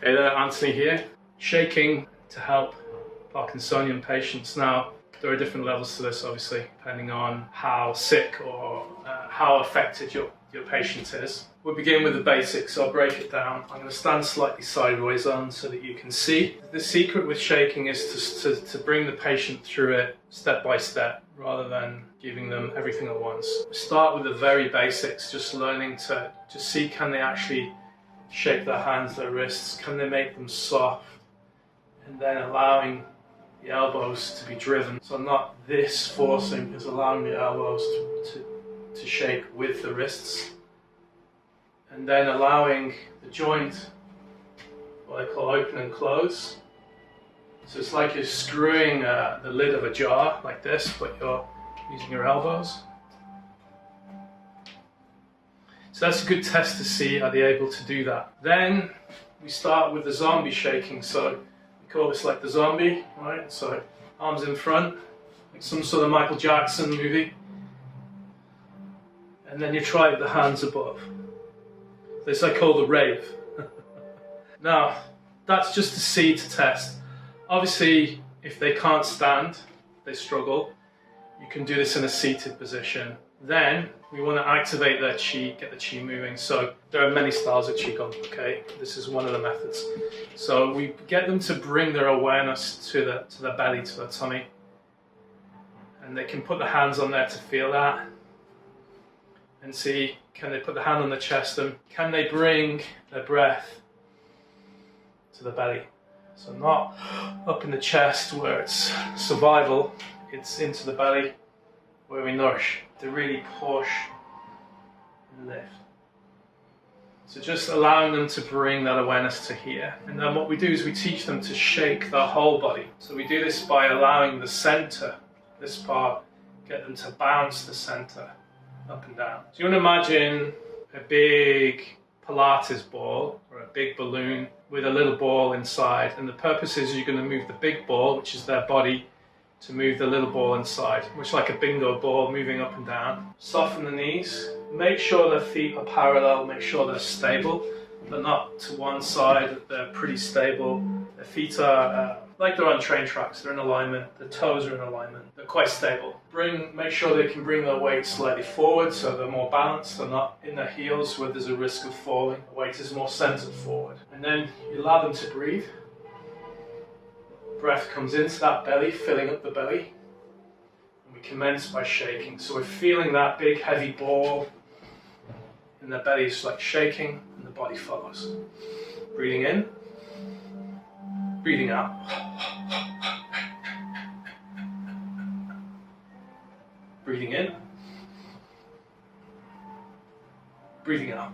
Hey there, Anthony here. Shaking to help Parkinsonian patients. Now, there are different levels to this, obviously, depending on how sick or how affected your patient is. We'll begin with the basics, so I'll break it down. I'm going to stand slightly sideways on so that you can see. The secret with shaking is to bring the patient through it step by step, rather than giving them everything at once. Start with the very basics, just learning to just see, can they actually shake their hands, their wrists, can they make them soft, and then allowing the elbows to be driven. So not this forcing, is allowing the elbows to shake with the wrists, and then allowing the joint, what I call open and close. So it's like you're screwing the lid of a jar like this, but you're using your elbows. So that's a good test to see, are they able to do that. Then we start with the zombie shaking. So we call this like the zombie, right? So arms in front, like some sort of Michael Jackson movie. And then you try the hands above. This I call the Rave. Now, that's just to see, to test. Obviously, if they can't stand, they struggle, you can do this in a seated position. Then we want to activate their Qi, get the Qi moving. So there are many styles of Qi Gong, okay? This is one of the methods. So we get them to bring their awareness to the belly, to the tummy. And they can put the hands on there to feel that. And see, can they put the hand on the chest, and can they bring their breath to the belly? So not up in the chest where it's survival, it's into the belly where we nourish, to really push and lift. So just allowing them to bring that awareness to here. And then what we do is we teach them to shake their whole body. So we do this by allowing the center, this part, get them to bounce the center up and down. So you want to imagine a big Pilates ball or a big balloon with a little ball inside, and the purpose is you're going to move the big ball, which is their body, to move the little ball inside, which like a bingo ball moving up and down. Soften the knees, make sure their feet are parallel, make sure they're stable. They're not to one side, they're pretty stable. Their feet are like they're on train tracks, they're in alignment, the toes are in alignment, they're quite stable. Make sure they can bring their weight slightly forward so they're more balanced, they're not in their heels where there's a risk of falling. The weight is more centered forward. And then you allow them to breathe. Breath comes into that belly, filling up the belly. And we commence by shaking. So we're feeling that big heavy ball in the belly, is like shaking, and the body follows. Breathing in, breathing out. Breathing in, breathing out.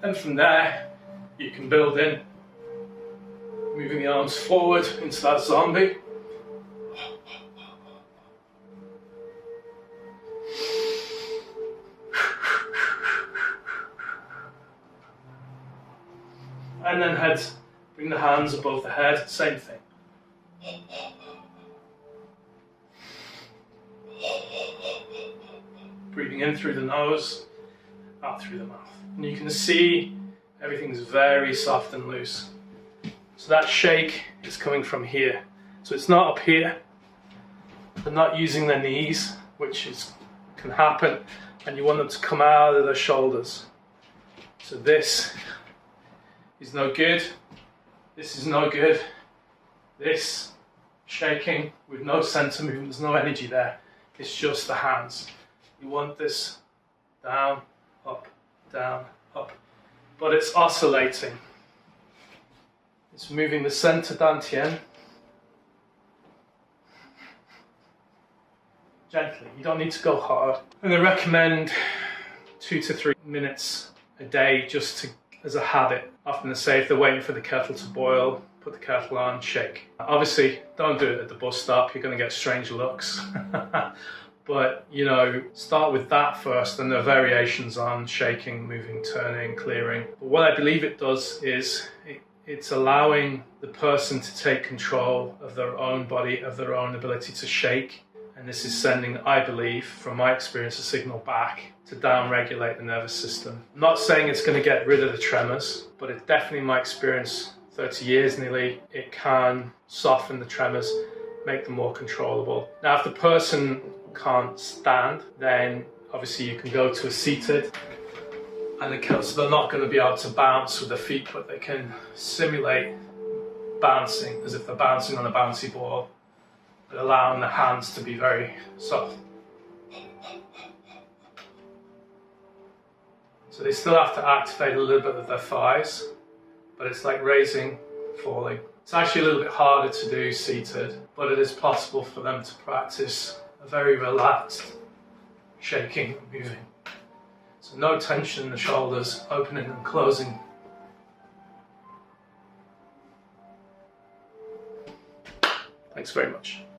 And from there, you can build in, moving the arms forward into that zombie. And then bring the hands above the head, same thing. Breathing in through the nose, out through the mouth. And you can see everything's very soft and loose. So that shake is coming from here. So it's not up here. They're not using their knees, which can happen, and you want them to come out of their shoulders. So this is no good. This is no good. This shaking with no center movement, there's no energy there. It's just the hands. You want this down, up, down, up. But it's oscillating. It's moving the center dantian gently. You don't need to go hard. And I recommend 2 to 3 minutes a day just as a habit. Often they say if they're waiting for the kettle to boil, put the kettle on, shake. Obviously, don't do it at the bus stop. You're going to get strange looks. But, you know, start with that first, and there are variations on shaking, moving, turning, clearing. But what I believe it does is It's allowing the person to take control of their own body, of their own ability to shake. And this is sending, I believe, from my experience, a signal back to down-regulate the nervous system. I'm not saying it's going to get rid of the tremors, but it's definitely my experience, 30 years nearly, it can soften the tremors, make them more controllable. Now, if the person can't stand, then obviously you can go to a seated, and so they're not going to be able to bounce with their feet, but they can simulate bouncing as if they're bouncing on a bouncy ball, but allowing the hands to be very soft. So they still have to activate a little bit of their thighs, but it's like raising, falling. It's actually a little bit harder to do seated, but it is possible for them to practice a very relaxed shaking and moving. So no tension in the shoulders, opening and closing. Thanks very much.